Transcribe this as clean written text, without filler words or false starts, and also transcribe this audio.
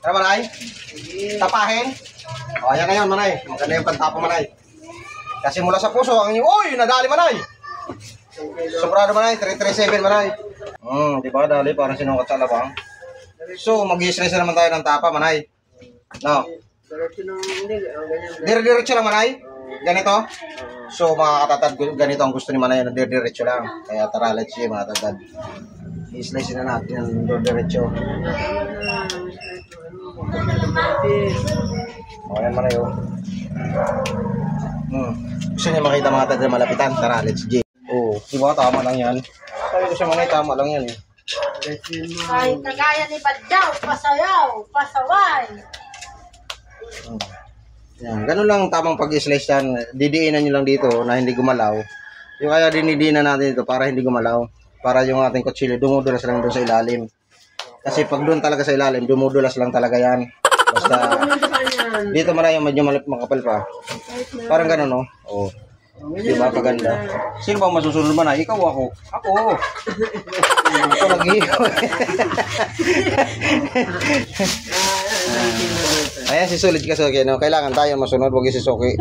Ano manay? Tapahin? O, ayan ngayon manay. Maganda yung pantapa manay. Kasi mula sa puso, ang inyong, uy, nadali manay. Sobrado manay, 337 manay. Diba, dali, parang sinukat sa labang. So, mag-i-stress naman tayo ng tapa manay. No? Dire-diretso lang manay? Ganito? So, mga katatad, ganito ang gusto ni manay, dire-diretso lang. Kaya tara, let's see mga katatad. I-slice na natin yung dire-diretso. O, yan manay o. Gusto niya makita mga katatad malapitan? Tara, let's see. Oh, diba, tama lang yan. Sabi ko siya manay, tama lang yan eh. Ay, kagaya ni Badyaw, pasayaw, pasaway. Yan, ganun lang tamang pag-slice yan. Didiinan nyo lang dito na hindi gumalaw. Yung kaya dinidiinan natin ito para hindi gumalaw. Para yung ating kutsilyo dumudulas lang doon sa ilalim. Kasi pag doon talaga sa ilalim, dumudulas lang talaga yan. Basta dito man yung medyo makapal pa. Parang ganun, no? Oh. Diba, kaganda. Sino ba masusunod man? Ikaw o ako? Ako. Ito nag-iiyaw. Ayan si Sulit kasi, no? Kailangan tayo masunod, wag si Suki.